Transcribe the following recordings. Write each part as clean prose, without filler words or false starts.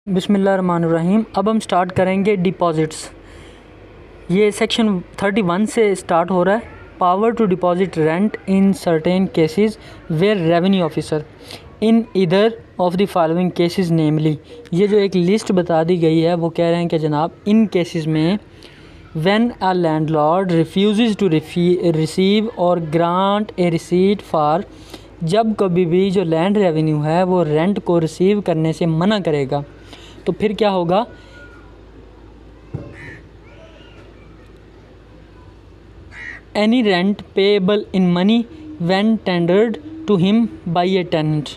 बिस्मिल्लाहिर्रहमानिर्रहीम। अब हम स्टार्ट करेंगे डिपॉजिट्स। ये सेक्शन 31 से स्टार्ट हो रहा है। Power to deposit rent in certain cases where revenue officer in either of the following cases namely. ये जो एक लिस्ट बता दी गई है वो कह रहे हैं कि जनाब इन केसेस में when a landlord refuse to receive or grant a receipt for, जब कभी भी जो लैंड रेवेन्यू है वो रेंट को रिसीव करने से मना करेगा तो फिर क्या होगा। Any rent payable in money when tendered to him by a tenant,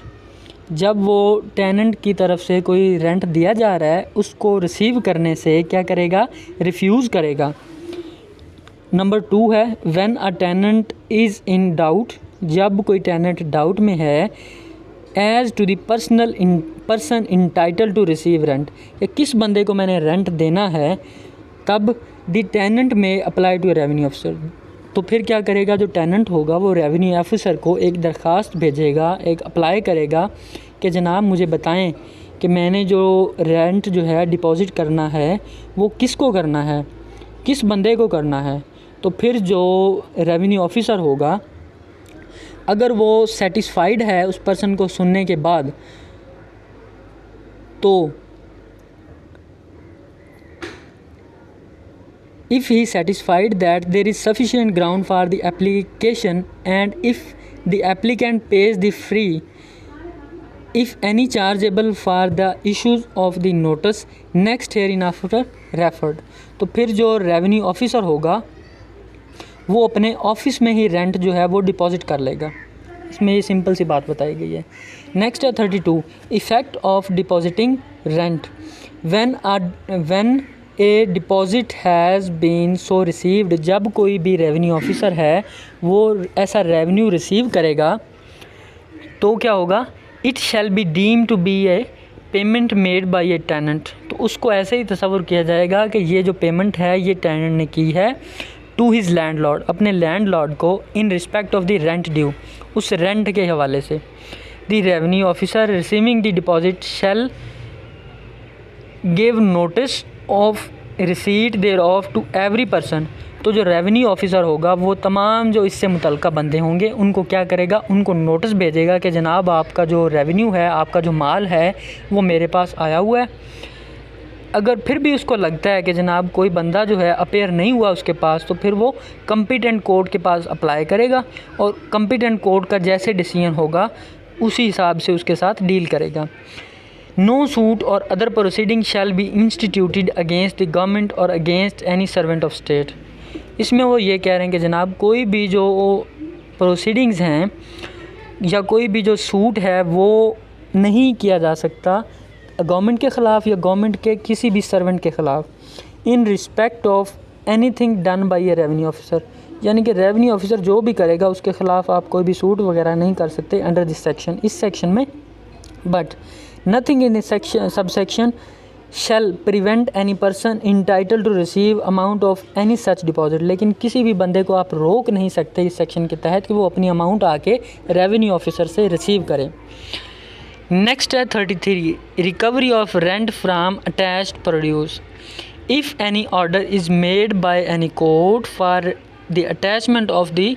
जब वो टेनेंट की तरफ से कोई रेंट दिया जा रहा है उसको रिसीव करने से क्या करेगा, रिफ्यूज़ करेगा। नंबर 2 है when a tenant is in doubt, जब कोई टेनेंट डाउट में है as to the person entitle to receive rent, या किस बंदे को मैंने रेंट देना है, तब the tenant may apply to revenue officer. तो फिर क्या करेगा, जो टेनेंट होगा वो रेवेन्यू ऑफिसर को एक दरख्वास्त भेजेगा, एक अप्लाई करेगा कि जनाब मुझे बताएं कि मैंने जो रेंट जो है डिपॉज़िट करना है वो किसको करना है, किस बंदे को करना है। तो फिर जो रेवेन्यू ऑफिसर होगा अगर वो सेटिस्फाइड है उस पर्सन को सुनने के बाद, तो if he satisfied that there is sufficient ground for the application and if the applicant pays the fee if any chargeable for the issues of the notice next hereinafter referred, तो फिर जो revenue officer होगा वो अपने office में ही rent जो है वो डिपॉजिट कर लेगा। इसमें ये सिंपल सी बात बताई गई है। नेक्स्ट है 32 effect of depositing rent when a deposit has been so received, जब कोई भी रेवेन्यू ऑफिसर है वो ऐसा रेवेन्यू रिसीव करेगा तो क्या होगा, it shall be deem to be a payment made by a tenant, तो उसको ऐसे ही तस्वर किया जाएगा कि ये जो पेमेंट है ये टेनेंट ने की है टू हिज लैंडलॉर्ड, अपने लैंडलॉर्ड को in respect of the rent due, उस रेंट के हवाले से। The revenue officer receiving the deposit shall give notice of receipt thereof to every person, तो जो रेवेन्यू ऑफिसर होगा वो तमाम जो इससे मुतल्लिक़ बंदे होंगे उनको क्या करेगा, उनको नोटिस भेजेगा कि जनाब आपका जो रेवेन्यू है, आपका जो माल है वो मेरे पास आया हुआ है। अगर फिर भी उसको लगता है कि जनाब कोई बंदा जो है अपेयर नहीं हुआ उसके पास, तो फिर वो कम्पिटेंट कोर्ट के पास अप्लाई करेगा और कम्पिटेंट कोर्ट का जैसे डिसीजन होगा उसी हिसाब से उसके साथ डील करेगा। No suit or other proceeding shall be instituted against the government or against any servant of state. इसमें वो ये कह रहे हैं कि जनाब कोई भी जो प्रोसीडिंग्स हैं या कोई भी जो सूट है वो नहीं किया जा सकता गवर्नमेंट के ख़िलाफ़ या गवर्नमेंट के किसी भी सर्वेंट के ख़िलाफ़ इन respect of anything done by A revenue officer, यानी कि रेवेन्यू ऑफिसर जो भी करेगा उसके ख़िलाफ़ आप कोई भी सूट वगैरह नहीं कर सकते अंडर दिस सेक्शन, इस सेक्शन में। But nothing in this section subsection shall prevent any person entitle to receive amount of any such deposit, लेकिन किसी भी बंदे को आप रोक नहीं सकते इस सेक्शन के तहत कि वो अपनी अमाउंट आके रेवेन्यू ऑफिसर से रिसीव करे। नेक्स्ट है 33 recovery of rent from attached produce if any order is made by any court for the attachment of the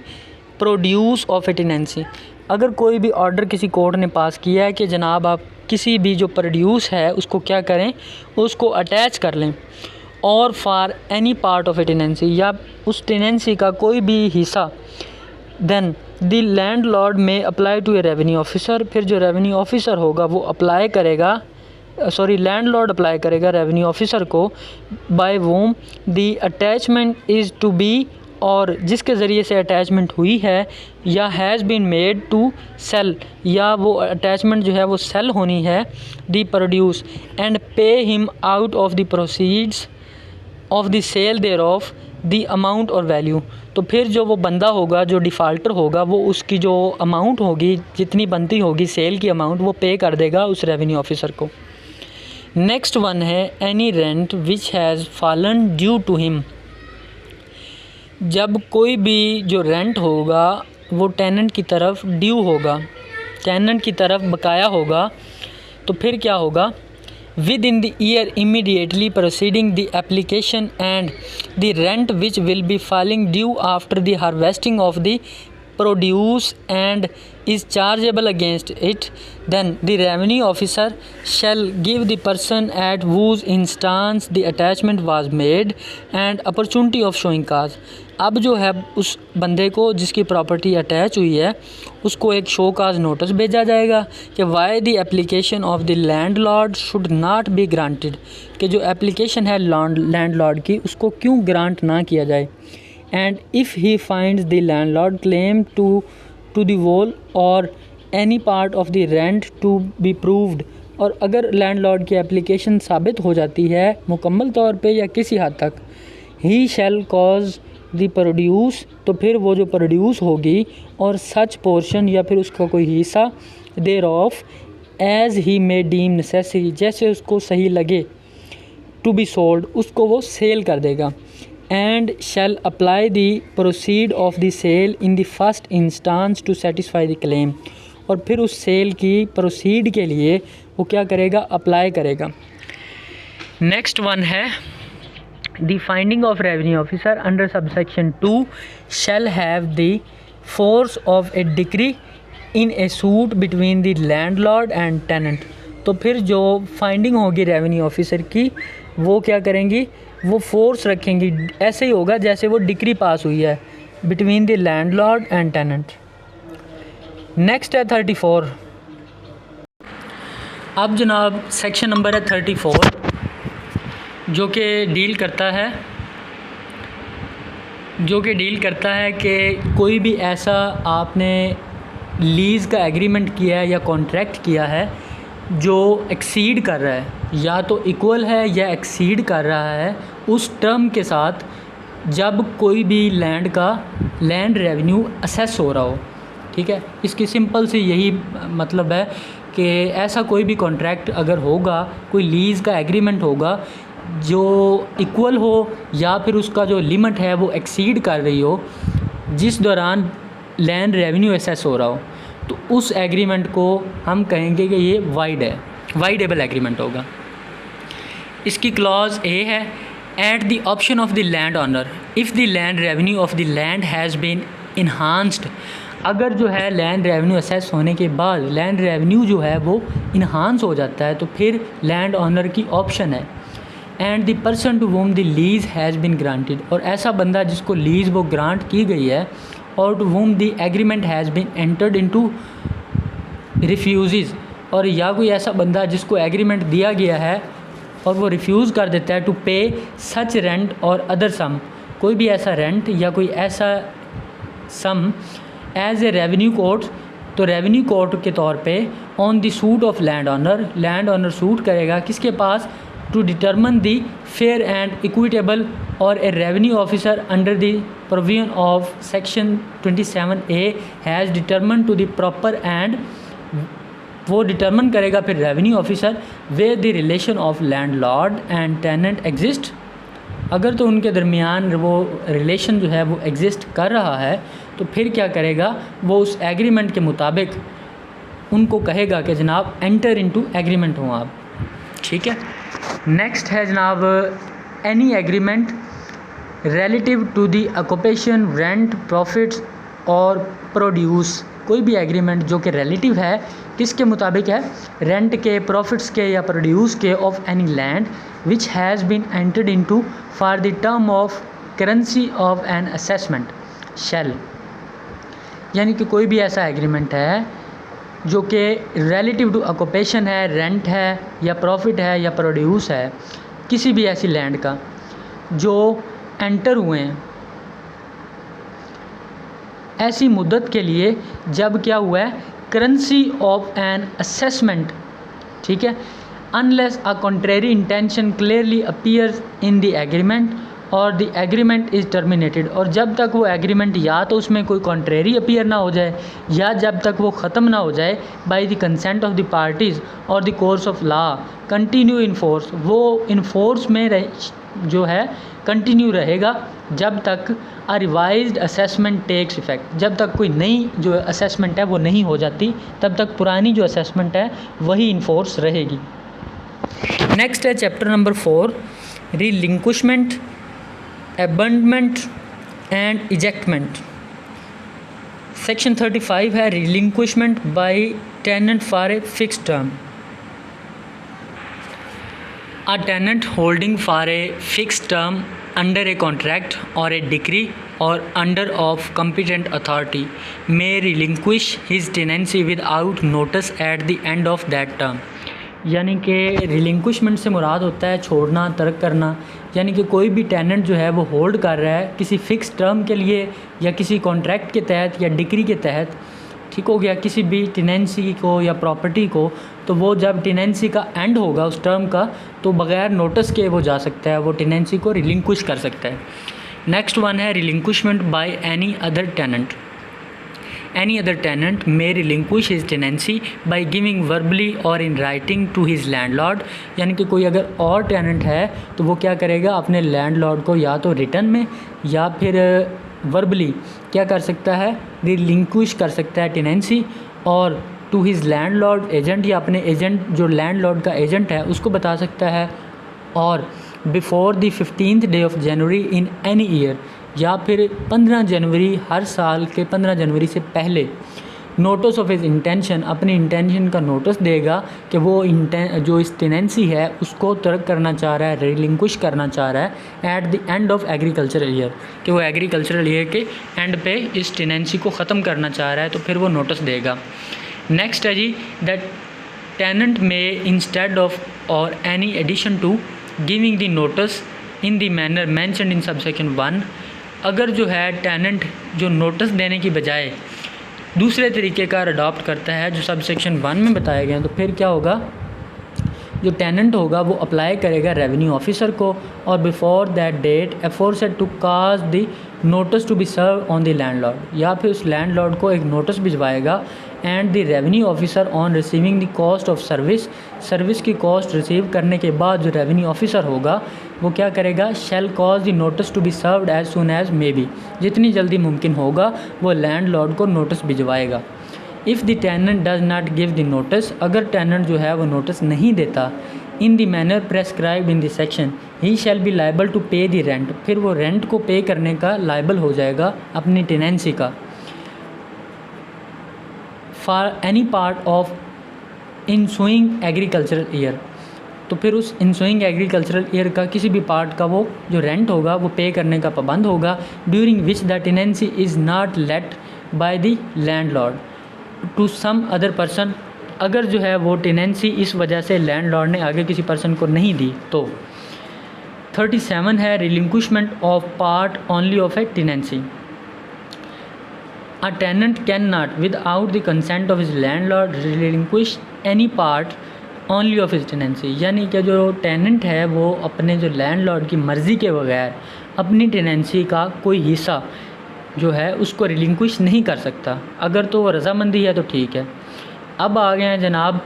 produce of a tenancy, अगर कोई भी ऑर्डर किसी कोर्ट ने पास किया है कि जनाब आप किसी भी जो प्रोड्यूस है उसको क्या करें, उसको अटैच कर लें, और for any part of a tenancy, या उस टेनेंसी का कोई भी हिस्सा, then the landlord may apply to a revenue officer, फिर जो रेवेन्यू ऑफिसर होगा वो अप्लाई करेगा, लैंडलॉर्ड अप्लाई करेगा रेवेन्यू ऑफिसर को, by whom the attachment is to be, और जिसके ज़रिए से अटैचमेंट हुई है, या has been made to sell, या वो अटैचमेंट जो है वो सेल होनी है, the produce and pay him out of the proceeds of the sale thereof the amount or value, तो फिर जो वो बंदा होगा जो डिफ़ाल्टर होगा वो उसकी जो अमाउंट होगी जितनी बनती होगी सेल की अमाउंट वो पे कर देगा उस रेवेन्यू ऑफिसर को। नेक्स्ट वन है any rent which has fallen due to him, जब कोई भी जो रेंट होगा वो टेनेंट की तरफ ड्यू होगा, टेनेंट की तरफ बकाया होगा, तो फिर क्या होगा, within the year immediately preceding the application, and the rent which will be falling due after the harvesting of the produce and is chargeable against it, then the revenue officer shall give the person at whose instance the attachment was made an opportunity of showing cause. अब जो है उस बंदे को जिसकी property attach हुई है उसको एक शो काज नोटिस भेजा जाएगा कि why the application of the landlord should not be granted, कि जो एप्लीकेशन है लैंडलॉर्ड की उसको क्यों ग्रांट ना किया जाए. And if he finds the landlord claim to the whole or any part of the rent to be proved, और अगर लैंडलॉर्ड की एप्लीकेशन साबित हो जाती है मुकम्मल तौर पे या किसी हद तक, ही शैल कॉज द प्रोड्यूस, तो फिर वो जो प्रोड्यूस होगी और सच पोर्शन या फिर उसका कोई हिस्सा thereof as he may deem necessary, जैसे उसको सही लगे, टू बी सोल्ड, उसको वो सेल कर देगा. And shall apply the proceed of the sale in the first instance to satisfy the claim, और फिर उस सेल की प्रोसीड के लिए वो क्या करेगा, अप्लाई करेगा. नेक्स्ट वन है the finding of revenue officer under subsection 2 shall have the force of a decree in a suit between the landlord and tenant. तो फिर जो फाइंडिंग होगी रेवेन्यू ऑफिसर की वो क्या करेंगी, वो फोर्स रखेंगी, ऐसे ही होगा जैसे वो डिक्री पास हुई है between the landlord and tenant. Next है 34. अब जनाब सेक्शन नंबर है 34 जो कि डील करता है कि कोई भी ऐसा आपने लीज़ का एग्रीमेंट किया है या कॉन्ट्रैक्ट किया है जो एक्सीड कर रहा है, या तो इक्वल है या एक्सीड कर रहा है उस टर्म के साथ जब कोई भी लैंड रेवेन्यू असेस हो रहा हो. ठीक है, इसकी सिंपल सी यही मतलब है कि ऐसा कोई भी कॉन्ट्रैक्ट अगर होगा, कोई लीज़ का एग्रीमेंट होगा जो इक्वल हो या फिर उसका जो लिमिट है वो एक्सीड कर रही हो जिस दौरान लैंड रेवेन्यू असेस हो रहा हो, तो उस एग्रीमेंट को हम कहेंगे कि ये वाइडेबल एग्रीमेंट होगा. इसकी क्लॉज ए है, at the option of the land owner if the land revenue of the land has been enhanced, अगर जो है लैंड रेवेन्यू असेस होने के बाद लैंड रेवेन्यू जो है वो इन्हांस हो जाता है तो फिर लैंड ऑनर की ऑप्शन है. And the person to whom the lease has been granted, और ऐसा बंदा जिसको लीज़ वो ग्रांट की गई है और to whom the agreement has been entered into refuse, और या कोई ऐसा बंदा जिसको एग्रीमेंट दिया गया है और वो रिफ्यूज़ कर देता है टू पे सच रेंट और अदर सम, कोई भी ऐसा रेंट या कोई ऐसा सम एज ए रेवेन्यू कोर्ट, तो रेवेन्यू कोर्ट के तौर पे on the suit of land owner suit करेगा किसके पास, to determine the fair and equitable, or a revenue officer under the provision of section 27A has determined to the proper, and वो determine करेगा फिर revenue officer where the relation of landlord and tenant exist, अगर तो उनके दरमियान वो relation जो है वो एग्जिस्ट कर रहा है तो फिर क्या करेगा, वो उस एग्रीमेंट के मुताबिक उनको कहेगा कि जनाब एंटर इनटू एग्रीमेंट हो आप. ठीक है. नेक्स्ट है जनाब any agreement relative to the occupation, rent, profits or produce, कोई भी एग्रीमेंट जो कि रिलेटिव है किसके मुताबिक है, रेंट के, प्रॉफिट्स के या प्रोड्यूस के of any land which has been entered into for the term of currency of an assessment shall, यानी कि कोई भी ऐसा एग्रीमेंट है जो कि रिलेटिव टू ऑक्यूपेशन है, रेंट है या प्रॉफिट है या प्रोड्यूस है किसी भी ऐसी लैंड का जो एंटर हुए हैं ऐसी मुद्दत के लिए जब क्या हुआ है, करेंसी ऑफ एन असेसमेंट. ठीक है, unless a contrary intention clearly appears in the agreement और द एग्रीमेंट इज़ टर्मिनेटेड, और जब तक वो एग्रीमेंट या तो उसमें कोई कॉन्ट्रेरी अपीयर ना हो जाए या जब तक वो ख़त्म ना हो जाए by the consent of the parties or the course of law continue in force, वो इन फोर्स में जो है कंटिन्यू रहेगा जब तक अ रिवाइज्ड असेसमेंट टेक्स इफेक्ट, जब तक कोई नई जो असेसमेंट है वो नहीं हो जाती तब तक पुरानी जो असेसमेंट है वही इन फोर्स रहेगी. नेक्स्ट है chapter number 4, relinquishment, abandonment and ejectment. Section 35 है relinquishment by tenant for a fixed term. A tenant holding for a fixed term under a contract or a decree or under of competent authority may relinquish his tenancy without notice at the end of that term। यानी कि रिलिंक्विशमेंट से मुराद होता है छोड़ना, तर्क करना। यानी कि कोई भी टेनेंट जो है वो होल्ड कर रहा है किसी फ़िक्स टर्म के लिए या किसी कॉन्ट्रैक्ट के तहत या डिक्री के तहत, ठीक हो गया, किसी भी टेनेंसी को या प्रॉपर्टी को, तो वो जब टेनेंसी का एंड होगा उस टर्म का तो बग़ैर नोटिस के वो जा सकता है, वो टेनेंसी को रिलिंक्विश कर सकता है। नेक्स्ट वन है relinquishment by any other tenant. Any other tenant may relinquish his tenancy by giving verbally or in writing to his landlord। यानी कि कोई अगर और टेनेंट है तो वो क्या करेगा, अपने लैंडलॉर्ड को या तो रिटर्न में या फिर वर्बली क्या कर सकता है, रिलिंक्विश कर सकता है टेनेंसी, और टू हिज लैंडलॉर्ड एजेंट या अपने एजेंट जो लैंडलॉर्ड का एजेंट है उसको बता सकता है, और before the 15th day of January in any year, या फिर 15 जनवरी, हर साल के 15 जनवरी से पहले नोटिस ऑफ हिज इंटेंशन, अपनी इंटेंशन का नोटिस देगा कि वो जो इस टेनेंसी है उसको तर्क करना चाह रहा है, रिलिंक्विश करना चाह रहा है at the end of agricultural year, कि वो एग्रीकल्चरल ईयर के एंड पे इस टेनेंसी को ख़त्म करना चाह रहा है, तो फिर वो नोटिस देगा। नेक्स्ट है G, that tenant may instead of or in addition to giving the notice in the manner mentioned in subsection 1। अगर जो है टेनेंट जो नोटिस देने की बजाय दूसरे तरीके का अडॉप्ट करता है जो सबसेक्शन 1 में बताया गया, तो फिर क्या होगा, जो टेनेंट होगा वो अप्लाई करेगा रेवेन्यू ऑफिसर को, और before that date aforesaid to cause the notice to be serve on the landlord, या फिर उस लैंडलॉर्ड को एक नोटिस भिजवाएगा, and the revenue officer on receiving the cost of service की कॉस्ट रिसीव करने के बाद जो रेवेन्यू ऑफिसर होगा वो क्या करेगा, shall cause the notice to be served as soon as may be, जितनी जल्दी मुमकिन होगा वो लैंडलॉर्ड को नोटिस भिजवाएगा। If the tenant does not give the notice, अगर टेनेंट जो है वो नोटिस नहीं देता in the manner prescribed in the section, he shall be liable to pay the rent, फिर वो रेंट को पे करने का लाइबल हो जाएगा अपनी टेनेंसी का, for any part of ensuing agricultural year, तो फिर उस इंसुइंग एग्रीकल्चरल ईयर का किसी भी पार्ट का वो जो रेंट होगा वो पे करने का पाबंद होगा, during which the tenancy is not let by the landlord to some other person, अगर जो है वो टेनेंसी इस वजह से लैंडलॉर्ड ने आगे किसी पर्सन को नहीं दी तो। 37 है relinquishment of part only of a tenancy. A tenant cannot, without the consent of his landlord, relinquish any part only of his tenancy। यानी कि जो टेनेंट है वो अपने जो लैंडलॉर्ड की मर्ज़ी के बगैर अपनी टेनेंसी का कोई हिस्सा जो है उसको रिलिंक्विश नहीं कर सकता, अगर तो वो रज़ामंदी है तो ठीक है। अब आ गए हैं जनाब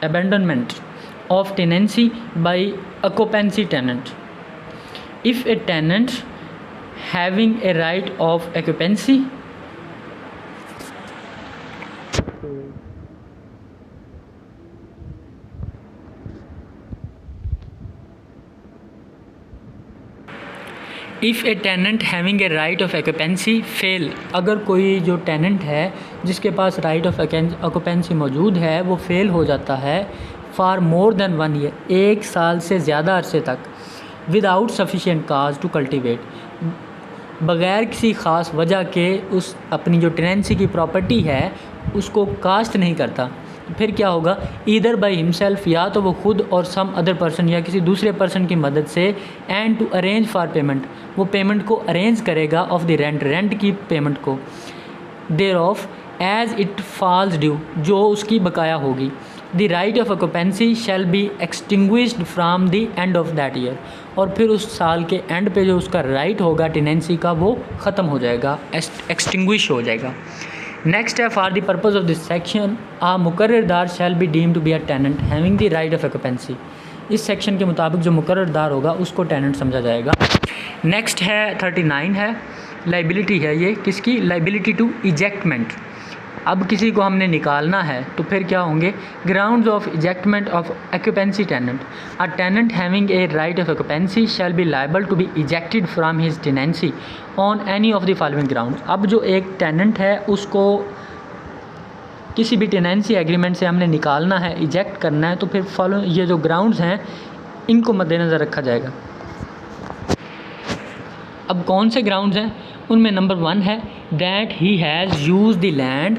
abandonment of tenancy by occupancy tenant। If a tenant having a right of occupancy if a tenant having a right of occupancy fail, अगर कोई जो टेनेंट है जिसके पास राइट ऑफ ऑक्यूपेंसी मौजूद है वो फेल हो जाता है फॉर मोर देन 1 ईयर, 1 साल से ज़्यादा अरसे तक, without sufficient cause to cultivate, बग़ैर किसी ख़ास वजह के उस अपनी जो टेनेंसी की प्रॉपर्टी है उसको कास्ट नहीं करता, फिर क्या होगा, ईदर बाय हिमसेल्फ, या तो वो खुद और सम अदर पर्सन या किसी दूसरे पर्सन की मदद से, and to arrange for payment, वो पेमेंट को अरेंज करेगा ऑफ द रेंट की पेमेंट को, thereof as it falls due, जो उसकी बकाया होगी। The right of occupancy shall be extinguished from the end of that year, और फिर उस साल के एंड पे जो उसका राइट होगा टेनेंसी का वो ख़त्म हो जाएगा, एक्सटिंग्विश हो जाएगा। नेक्स्ट है for the purpose of this section a मुकर्ररदार shall be deemed to be a tenant having the right of occupancy. इस सेक्शन के मुताबिक जो मुकर्ररदार होगा उसको टेनेंट समझा जाएगा। नेक्स्ट है 39 है लाइबिलिटी है, ये किसकी, लाइबिलिटी टू इजेक्टमेंट। अब किसी को हमने निकालना है तो फिर क्या होंगे, grounds of ejectment of occupancy tenant, a tenant having a right of occupancy shall be liable to be ejected from his tenancy on any of the following ground. अब जो एक टेनेंट है उसको किसी भी टेनेंसी एग्रीमेंट से हमने निकालना है, इजेक्ट करना है, तो फिर फॉलो ये जो ग्राउंड्स हैं इनको मद्देनज़र रखा जाएगा। अब कौन से ग्राउंड्स हैं, उनमें नंबर 1 है that he has use the land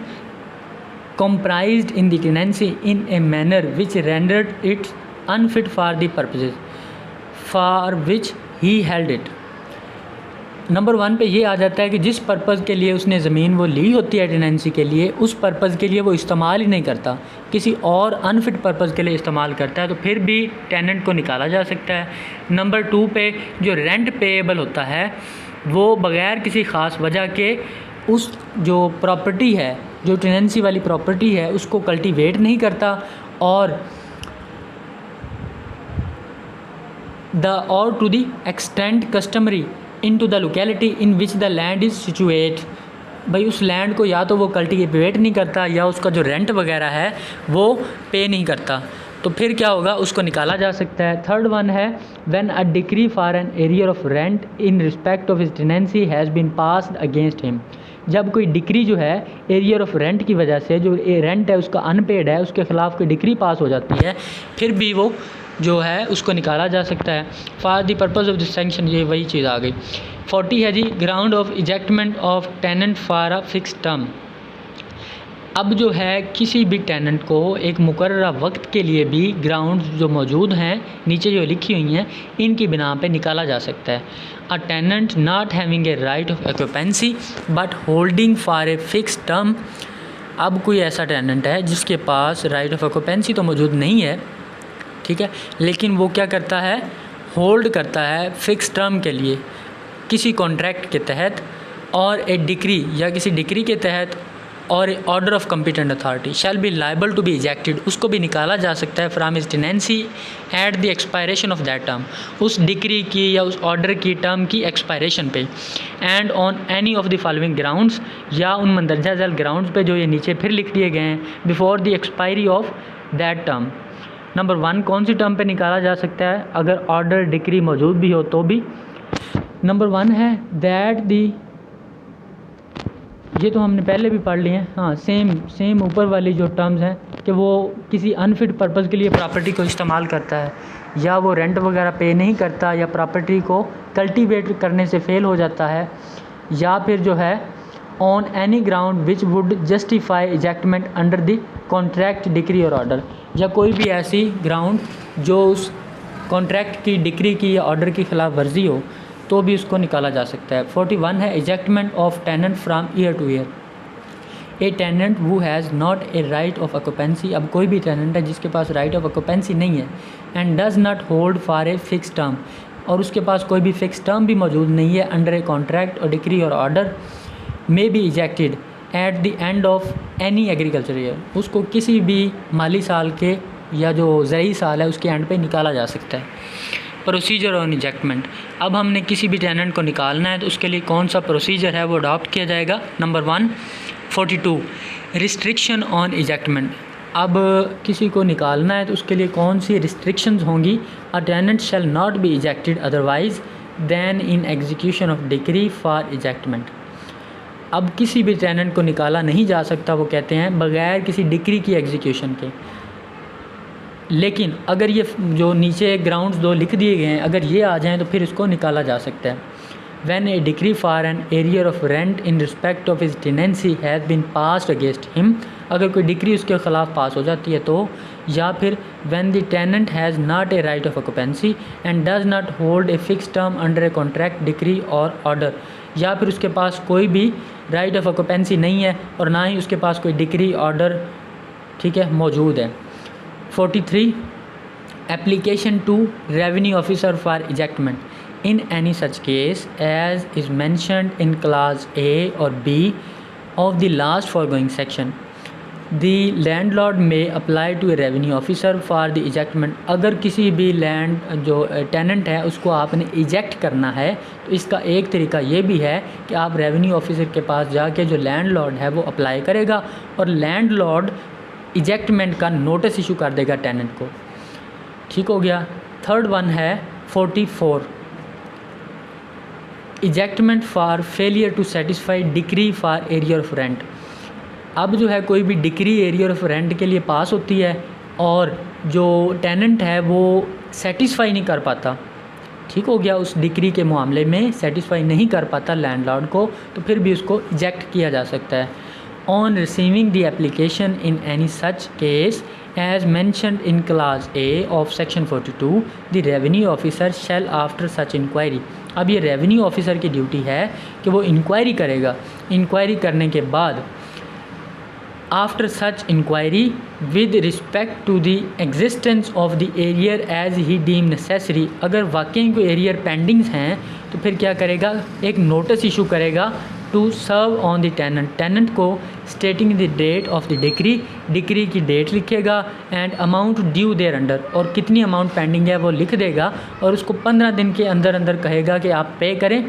comprised in the tenancy in a manner which rendered it unfit for the purposes for which he held it। Number 1 पे ये आ जाता है कि जिस पर्पज़ के लिए उसने ज़मीन वो ली होती है टेनेंसी के लिए, उस पर्पज़ के लिए वो इस्तेमाल ही नहीं करता, किसी और अनफिट पर्पज़ के लिए इस्तेमाल करता है, तो फिर भी टेनेंट को निकाला जा सकता है। नंबर 2 पे जो रेंट पेएबल होता है वो बग़ैर किसी ख़ास वजह के उस जो प्रॉपर्टी है, जो टेनेंसी वाली प्रॉपर्टी है, उसको कल्टीवेट नहीं करता और to the extent customary into the locality in which the land is situate. भाई उस लैंड को या तो वो कल्टीवेट नहीं करता या उसका जो रेंट वगैरह है वो पे नहीं करता, तो फिर क्या होगा, उसको निकाला जा सकता है। थर्ड वन है when a decree for an arrear of rent in respect of his tenancy has been passed against him. जब कोई डिक्री जो है एरियर ऑफ रेंट की वजह से, जो रेंट है उसका अनपेड है, उसके ख़िलाफ़ कोई डिक्री पास हो जाती है, फिर भी वो जो है उसको निकाला जा सकता है for the purpose of this sanction. ये वही चीज़ आ गई। 40 है G ground of ejectment of tenant for a fix term. अब जो है किसी भी टेनेंट को एक मुकर्ररा वक्त के लिए भी ग्राउंड्स जो मौजूद हैं नीचे जो लिखी हुई हैं इनकी बिना पे निकाला जा सकता है। A tenant not having a right of occupancy but holding for a fix term. अब कोई ऐसा टेनेंट है जिसके पास राइट ऑफ ऑक्यूपेंसी तो मौजूद नहीं है, ठीक है, लेकिन वो क्या करता है, होल्ड करता है फिक्स टर्म के लिए किसी कॉन्ट्रैक्ट के तहत और ए डिक्री या किसी डिक्री के तहत और order of competent authority shall be liable to be ejected. उसको भी निकाला जा सकता है from his tenancy at the expiration of that term, उस डिक्री की या उस ऑर्डर की टर्म की एक्सपायरेशन पे, and on any of the following grounds, या उन मंदरजा झैल ग्राउंड्स पे जो ये नीचे फिर लिख दिए गए हैं, before the expiry of that term. Number 1 कौन सी टर्म पे निकाला जा सकता है, अगर ऑर्डर डिक्री मौजूद भी हो तो भी। नंबर 1 है दैट दी, ये तो हमने पहले भी पढ़ लिए हैं, हाँ सेम ऊपर वाली जो टर्म्स हैं कि वो किसी अनफिट पर्पज़ के लिए प्रॉपर्टी को इस्तेमाल करता है, या वो रेंट वगैरह पे नहीं करता, या प्रॉपर्टी को कल्टीवेट करने से फेल हो जाता है, या फिर जो है on any ground which would justify ejectment under the contract decree or order, या कोई भी ऐसी ग्राउंड जो उस कॉन्ट्रैक्ट की डिक्री की या ऑर्डर की खिलाफ वर्जी हो तो भी उसको निकाला जा सकता है। 41 है ejectment of tenant from year to year. A tenant who has not a right of occupancy. अब कोई भी टेनेंट है जिसके पास राइट ऑफ ऑक्यूपेंसी नहीं है, and does not hold for a fix term, और उसके पास कोई भी फिक्स टर्म भी मौजूद नहीं है अंडर ए कॉन्ट्रैक्ट और decree or order, may be ejected at the end of any agriculture year. उसको किसी भी माली साल के या जो ज़रई साल है उसके एंड पे निकाला जा सकता है। Procedure on ejectment. अब हमने किसी भी टेनेंट को निकालना है तो उसके लिए कौन सा प्रोसीजर है वो अडॉप्ट किया जाएगा। Number 1 42 restriction on ejectment. अब किसी को निकालना है तो उसके लिए कौन सी रिस्ट्रिक्शंस होंगी। A tenant shall not be ejected otherwise than in execution of decree for ejectment. अब किसी भी टेनेंट को निकाला नहीं जा सकता, वो कहते हैं, बग़ैर किसी डिक्री की एग्जीक्यूशन के। लेकिन अगर ये जो नीचे ग्राउंड्स 2 लिख दिए गए हैं अगर ये आ जाएं तो फिर इसको निकाला जा सकता है। When a decree for an arrear of rent in respect of his tenancy has been passed against him, अगर कोई डिक्री उसके ख़िलाफ़ पास हो जाती है तो, या फिर when the tenant has not a right of occupancy and does not hold a fix term under a contract decree or order, या फिर उसके पास कोई भी राइट ऑफ ऑक्यूपेंसी नहीं है और ना ही उसके पास कोई डिक्री ऑर्डर, ठीक है, मौजूद है। 43 application to revenue officer for ejectment in any such case as is mentioned in class A or B of the last foregoing section. The landlord may apply to a revenue officer for the ejectment. अगर किसी भी land जो tenant है उसको आपने eject करना है तो इसका एक तरीका ये भी है कि आप रेवेन्यू ऑफिसर के पास जाके जो लैंडलॉर्ड है वो अप्लाई करेगा और लैंडलॉर्ड इजेक्टमेंट का नोटिस इशू कर देगा टेनेंट को। ठीक हो गया। थर्ड वन है 44 ejectment for failure to satisfy decree for arrear of rent. अब जो है कोई भी डिक्री एरियर ऑफ रेंट के लिए पास होती है और जो टेनेंट है वो सेटिस्फाई नहीं कर पाता, ठीक हो गया, उस डिक्री के मामले में सेटिस्फाई नहीं कर पाता लैंडलॉर्ड को, तो फिर भी उसको इजेक्ट किया जा सकता है। On receiving the application in any such case as mentioned in class A of section 42 the revenue officer shall after such inquiry. अब ये रेवेन्यू ऑफिसर की ड्यूटी है कि वो इंक्वायरी करेगा। इंक्वायरी करने के बाद after such inquiry with respect to the existence of the arrear as he deem necessary, अगर वाकई कोई एरियर पेंडिंग्स हैं तो फिर क्या करेगा, एक नोटिस इशू करेगा to serve on the tenant. Tenant को stating the date of the decree, decree की डेट लिखेगा and amount due thereunder, और कितनी अमाउंट पेंडिंग है वो लिख देगा और उसको 15 दिन के अंदर अंदर कहेगा कि आप पे करें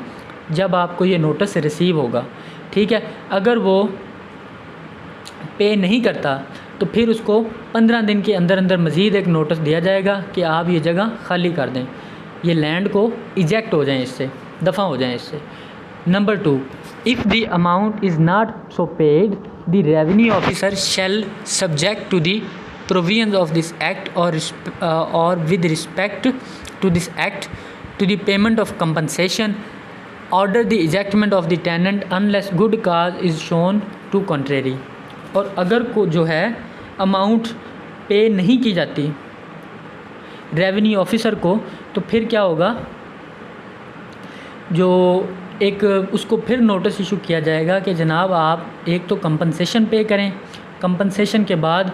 जब आपको ये नोटिस रिसीव होगा। ठीक है। अगर वो पे नहीं करता तो फिर उसको 15 दिन के अंदर अंदर मज़ीद एक नोटिस दिया जाएगा कि आप ये जगह खाली कर दें, ये लैंड को इजेक्ट हो जाएं, इससे दफ़ा हो जाएं इससे। Number 2, if the amount is not so paid the revenue officer shall subject to the provisions of this act or with respect to this act to the payment of compensation order the ejectment of the tenant unless good cause is shown to contrary. और अगर को जो है amount पे नहीं की जाती revenue officer को तो फिर क्या होगा, जो एक उसको फिर नोटिस इशू किया जाएगा कि जनाब आप एक तो कंपनसेशन पे करें, कंपनसेशन के बाद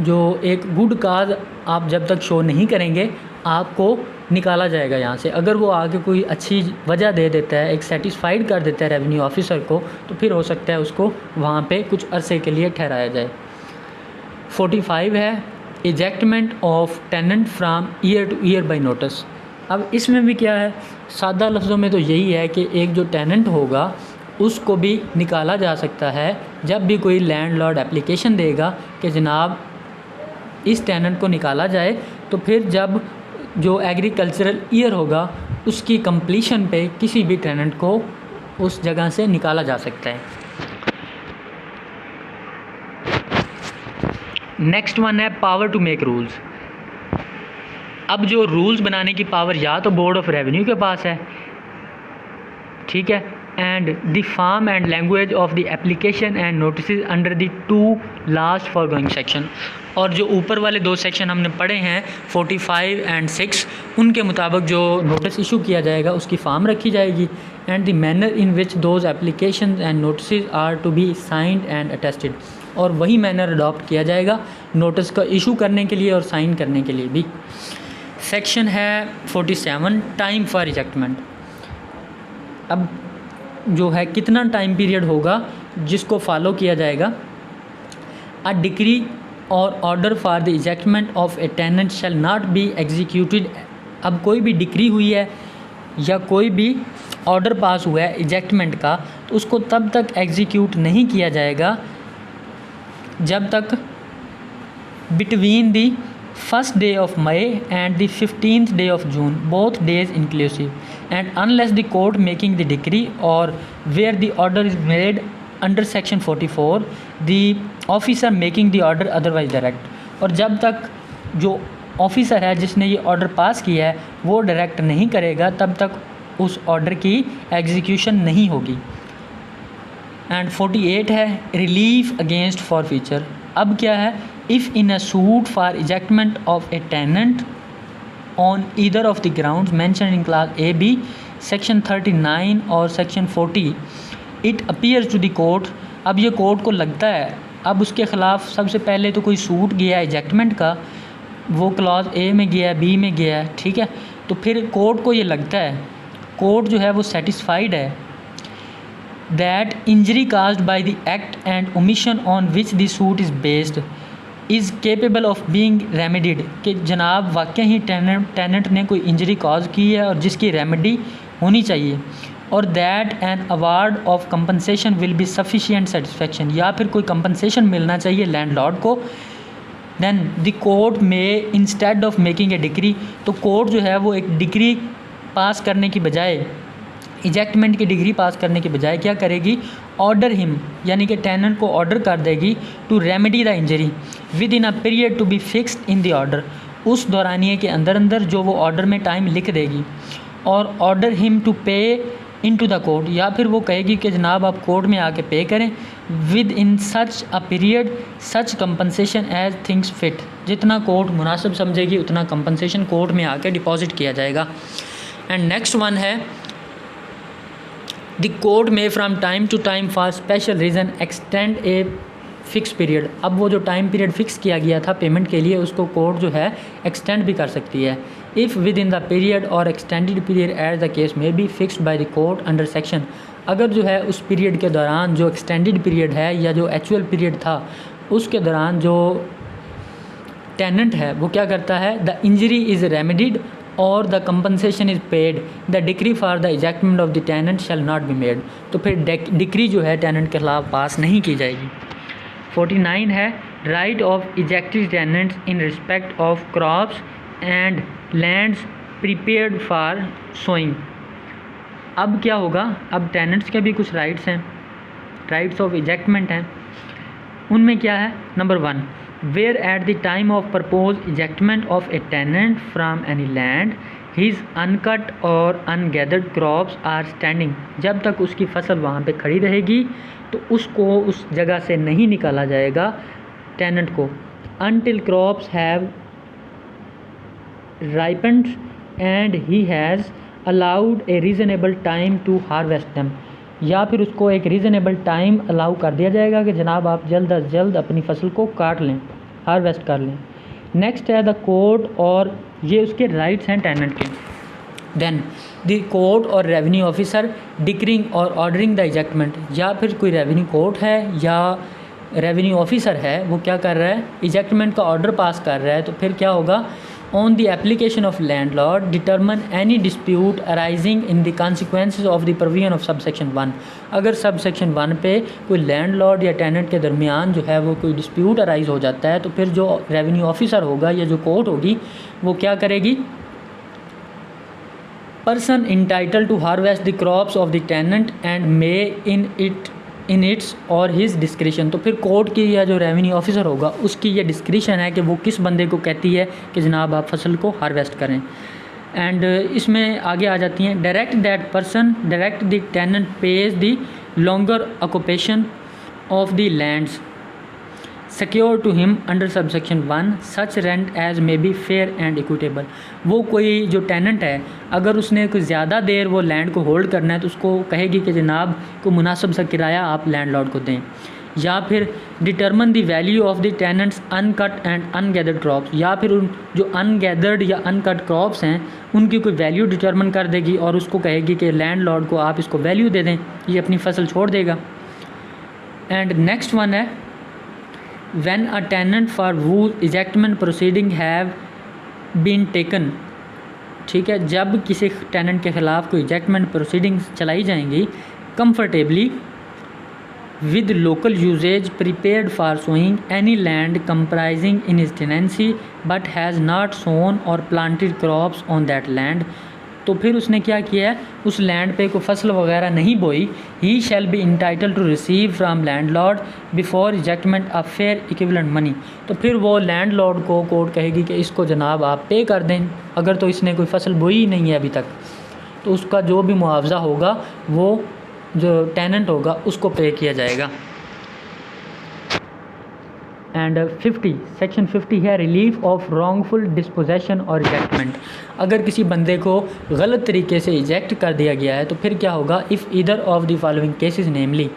जो एक गुड काज आप जब तक शो नहीं करेंगे आपको निकाला जाएगा यहाँ से। अगर वो आगे कोई अच्छी वजह दे देता है, एक सेटिस्फाइड कर देता है रेवेन्यू ऑफिसर को, तो फिर हो सकता है उसको वहाँ पे कुछ अरसे के लिए ठहराया जाए। 45 है ejectment of tenant from year to year by notice. अब इसमें भी क्या है, सादा लफ्ज़ों में तो यही है कि एक जो टेनेंट होगा उसको भी निकाला जा सकता है जब भी कोई लैंडलॉर्ड एप्लीकेशन देगा कि जनाब इस टेनेंट को निकाला जाए, तो फिर जब जो एग्रीकल्चरल ईयर होगा उसकी कंप्लीशन पे किसी भी टेनेंट को उस जगह से निकाला जा सकता है। नेक्स्ट वन है पावर टू मेक रूल्स। अब जो रूल्स बनाने की पावर या तो बोर्ड ऑफ रेवेन्यू के पास है, ठीक है, and the form and language of the application and notice under the 2 last foregoing section. और जो ऊपर वाले 2 सेक्शन हमने पढ़े हैं 45 एंड 6, उनके मुताबिक जो नोटिस इशू किया जाएगा उसकी फॉर्म रखी जाएगी and the manner in which those application and notice are to be signed and attested, और वही मैनर अडॉप्ट किया जाएगा नोटिस का इशू करने के लिए और साइन करने के लिए भी। सेक्शन है 47 टाइम फॉर रिजेक्टमेंट। अब जो है कितना टाइम पीरियड होगा जिसको फॉलो किया जाएगा। A decree or order for the ejectment of a tenant shall not be executed. अब कोई भी डिक्री हुई है या कोई भी ऑर्डर पास हुआ है इजेक्टमेंट का, तो उसको तब तक एग्जीक्यूट नहीं किया जाएगा जब तक between the 1st day of May and the 15th day of June, both days inclusive, and unless the court making the decree or where the order is made under section 44 the officer making the order otherwise direct। और जब तक जो officer है जिसने ये order pass किया है वो डायरेक्ट नहीं करेगा तब तक उस ऑर्डर की एग्जीक्यूशन नहीं होगी। एंड 48 है रिलीफ अगेंस्ट फॉरफीचर। अब क्या है, if in a suit for ejectment of a tenant on either of the grounds mentioned in class A B section 39 or section 40 it appears to the court. अब ये court को लगता है, अब उसके ख़िलाफ़ सबसे पहले तो कोई सूट गया इजेक्टमेंट का, वो क्लॉज ए में गया है, बी में गया है, ठीक है, तो फिर कोर्ट को ये लगता है, कोर्ट जो है वो सेटिस्फाइड है that injury caused by the act and omission on which the suit is based is capable of being remedied, कि जनाब वाकई ही टेनेंट ने कोई इंजरी कॉज की है और जिसकी रेमेडी होनी चाहिए, और that an award of compensation will be sufficient satisfaction, या फिर कोई कंपनसेशन मिलना चाहिए लैंडलॉर्ड को, देन द कोर्ट में instead of making a decree, तो कोर्ट जो है वो एक डिक्री पास करने की बजाय, इजेक्टमेंट की डिग्री पास करने के बजाय क्या करेगी, ऑर्डर हिम, यानी कि टेनेंट को ऑर्डर कर देगी to remedy the injury within a period to be fixed in the order, उस दौरानिए के अंदर अंदर जो वो ऑर्डर में टाइम लिख देगी, और ऑर्डर हिम टू पे इन टू द कोर्ट, या फिर वो कहेगी कि जनाब आप कोर्ट में आके पे करें, within such a period such compensation as thinks fit, जितना कोर्ट मुनासिब समझेगी उतना कंपनसेशन कोर्ट में आके डिपॉजिट किया जाएगा। एंड नेक्स्ट वन है the court may from time to time for special reason extend a fix period, अब वो जो टाइम पीरियड फिक्स किया गया था पेमेंट के लिए उसको कोर्ट जो है एक्सटेंड भी कर सकती है, if within the period or extended period as the case may be fixed by the court under section, अगर जो है उस पीरियड के दौरान जो एक्सटेंडेड पीरियड है या जो एक्चुअल पीरियड था उसके दौरान जो टेनेंट है वो क्या करता है, the injury is remedied or the compensation is paid, the decree for the ejectment of the tenant shall not be made, तो फिर डिक्री जो है टेनेंट के खिलाफ पास नहीं की जाएगी। 49 है right of ejected tenants in respect of crops and lands prepared for sowing, अब क्या होगा, अब टेनेंट्स के भी कुछ राइट्स हैं, राइट्स ऑफ इजेक्टमेंट हैं, उनमें क्या है, number 1 where at the time of propose ejectment of a tenant from any land he's uncut or ungathered crops are standing, जब तक उसकी फसल वहाँ पे खड़ी रहेगी तो उसको उस जगह से नहीं निकाला जाएगा टेनेंट को, until crops have ripened and he has allowed a reasonable time to harvest them, या फिर उसको एक रीज़नेबल टाइम अलाउ कर दिया जाएगा कि जनाब आप जल्द अज जल्द अपनी फसल को काट लें, हार्वेस्ट कर लें। नेक्स्ट है द कोर्ट, और ये उसके राइट्स हैं टेनेंट के, देन द कोर्ट और रेवेन्यू ऑफिसर डिक्रिंग और ऑर्डरिंग द इजेक्टमेंट, या फिर कोई रेवेन्यू कोर्ट है या रेवेन्यू ऑफिसर है वो क्या कर रहा है, इजेक्टमेंट का ऑर्डर पास कर रहा है, तो फिर क्या होगा, on the application of landlord determine any dispute arising in the consequences of the provision of subsection 1, अगर सबसेक्शन 1 पे कोई लैंडलॉर्ड या टेनेंट के दरमियान जो है वो कोई डिस्प्यूट अराइज हो जाता है तो फिर जो रेवेन्यू ऑफिसर होगा या जो कोर्ट होगी वो क्या करेगी, person entitle to harvest the crops of the tenant and may in its or his discretion, तो फिर कोर्ट की या जो रेवेन्यू ऑफिसर होगा उसकी ये डिस्क्रिशन है कि वो किस बंदे को कहती है कि जनाब आप फसल को हार्वेस्ट करें। एंड इसमें आगे आ जाती हैं direct that person direct the tenant pays the longer occupation of the lands secure to him under subsection 1 such rent as may be fair and equitable, वो कोई जो टेनेंट है अगर उसने कोई ज़्यादा देर वो लैंड को होल्ड करना है तो उसको कहेगी कि जनाब को मुनासिब सा किराया आप लैंडलॉर्ड को दें, या फिर determine the value of the tenant's uncut and ungathered crops, या फिर उन जो अनगैदर्ड या अनकट क्रॉप्स हैं उनकी कोई वैल्यू डिटर्मन कर देगी और उसको कहेगी कि लैंडलॉर्ड को आप इसको वैल्यू दे दें, ये अपनी फसल छोड़ देगा। एंड नेक्स्ट वन है when a tenant for whose ejectment proceeding have been taken, ठीक है, जब किसी टेनेंट के ख़िलाफ़ कोई इजेक्टमेंट प्रोसीडिंग्स चलाई जाएंगी comfortably with local usages prepared for sowing any land comprising in his tenancy but has not sown or planted crops on that land, तो फिर उसने क्या किया है उस लैंड पे कोई फसल वगैरह नहीं बोई, he shall be entitle to receive from landlord before ejectment of fair equivalent money, तो फिर वो लैंडलॉर्ड को कोर्ट कहेगी कि इसको जनाब आप पे कर दें, अगर तो इसने कोई फसल बोई ही नहीं है अभी तक तो उसका जो भी मुआवजा होगा वो जो टेनेंट होगा उसको पे किया जाएगा। एंड 50 सेक्शन 50 है relief of wrongful disposition or ejectment, अगर किसी बंदे को गलत तरीके से इजेक्ट कर दिया गया है तो फिर क्या होगा, if either of the following cases namely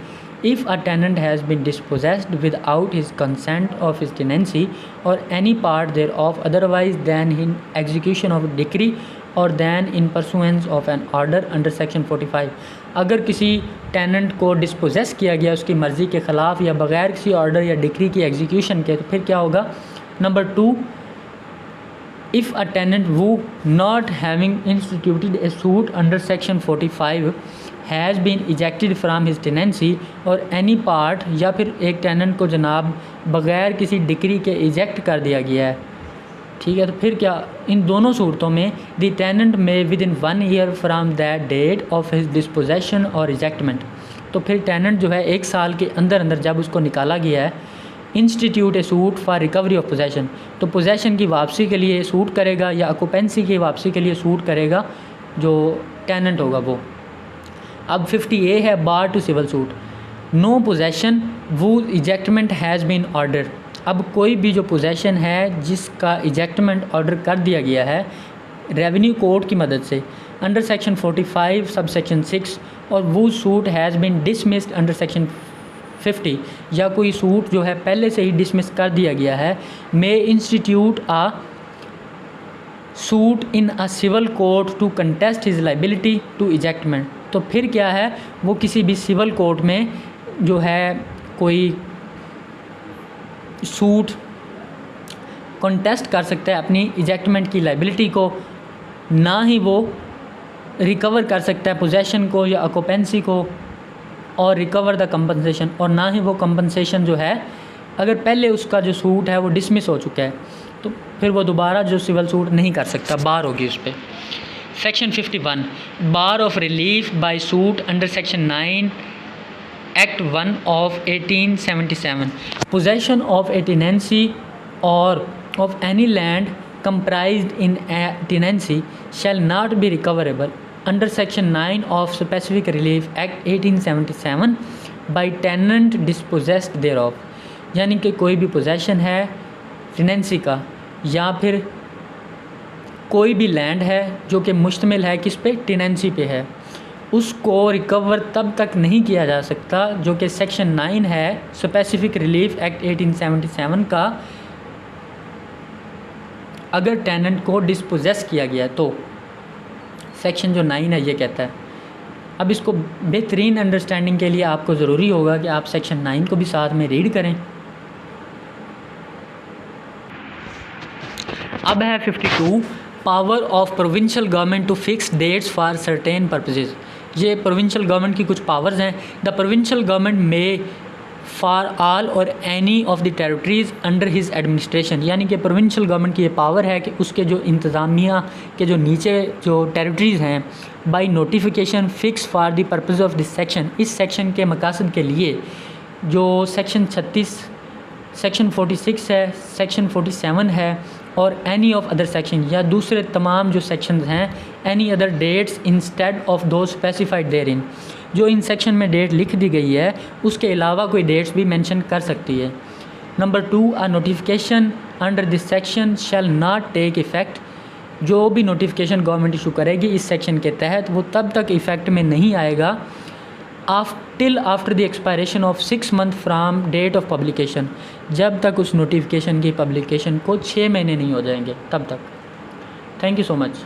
if a tenant has been dispossessed without his consent of his tenancy or any part thereof otherwise than in execution of a decree or than in pursuance of an order under section 45। अगर किसी tenant को dispossess किया गया उसकी मर्ज़ी के ख़िलाफ़ या बग़ैर किसी ऑर्डर या डिक्री की एग्जीक्यूशन के, तो फिर क्या होगा। Number 2, if a tenant who not having instituted a suit under section 45 has been ejected from his tenancy और any part, या फिर एक टेनेंट को जनाब बग़ैर किसी डिक्री के इजेक्ट कर दिया गया है, ठीक है, तो फिर क्या, इन दोनों सूरतों में the tenant may within 1 year from that date of his dispossession or ejectment, तो फिर टेनेंट जो है 1 साल के अंदर अंदर जब उसको निकाला गया है, institute A suit for recovery of possession, तो पोजेशन की वापसी के लिए सूट करेगा या ऑक्यूपेंसी की वापसी के लिए सूट करेगा जो टेनेंट होगा वो। अब 50A है bar to civil suit. No possession वो इजेक्टमेंट हैज़ बीन ऑर्डर। अब कोई भी जो पोजेशन है जिसका इजेक्टमेंट ऑर्डर कर दिया गया है रेवेन्यू कोड की मदद से under section 45 sub section 6, or वो suit has been dismissed under section 50, या कोई सूट जो है पहले से ही डिसमिस कर दिया गया है, may institute a suit in a civil court to contest his liability to ejectment, तो फिर क्या है, वो किसी भी सिविल कोर्ट में जो है कोई सूट कंटेस्ट कर सकता है अपनी इजेक्टमेंट की लाइबिलिटी को, ना ही वो रिकवर कर सकता है पोजेशन को या ऑक्यूपेंसी को और रिकवर द कंपनसेशन, और ना ही वो कंपनसेशन जो है अगर पहले उसका जो सूट है वो डिसमिस हो चुका है तो फिर वो दोबारा जो सिविल सूट नहीं कर सकता, बार होगी उस पर। Section 51 bar of relief by suit under section 9 act 1 of 1877, possession of a tenancy or of any land comprised in a tenancy shall not be recoverable under section 9 of Specific Relief Act 1877 by tenant dispossessed thereof, यानी कि कोई भी possession है tenancy का या फिर कोई भी लैंड है जो कि मुश्तमिल है किस पे, टेनेंसी पे है, उसको रिकवर तब तक नहीं किया जा सकता जो कि सेक्शन 9 है स्पेसिफिक रिलीफ एक्ट 1877 का, अगर टेनेंट को डिस्पोजेस किया गया तो सेक्शन जो 9 है ये कहता है। अब इसको बेहतरीन अंडरस्टैंडिंग के लिए आपको ज़रूरी होगा कि आप सेक्शन 9 को भी साथ में रीड करें। अब है 52 power of provincial government to fix dates for certain purposes. ये प्रोविंशियल गवर्नमेंट की कुछ पावर्स हैं। The provincial government may for all or any of the territories under his administration, यानी कि प्रोविंशियल गवर्नमेंट की ये पावर है कि उसके जो इंतज़ामिया के जो नीचे जो टेरिटरीज़ हैं by notification fix for the purpose of this section, इस सेक्शन के मकासद के लिए जो सेक्शन 36 सेक्शन 46 है, सेक्शन 47 है और एनी ऑफ अदर सेक्शन या दूसरे तमाम जो सेक्शंस हैं, any other dates instead of those specified therein, जो इन सेक्शन में डेट लिख दी गई है उसके अलावा कोई डेट्स भी मेंशन कर सकती है। Number 2 a notification under this section shall not take effect, जो भी नोटिफिकेशन गवर्नमेंट इशू करेगी इस सेक्शन के तहत वो तब तक इफ़ेक्ट में नहीं आएगा till after the expiration of 6 month from date of publication, जब तक उस नोटिफिकेशन की पब्लिकेशन को 6 महीने नहीं हो जाएंगे तब तक। Thank you so much.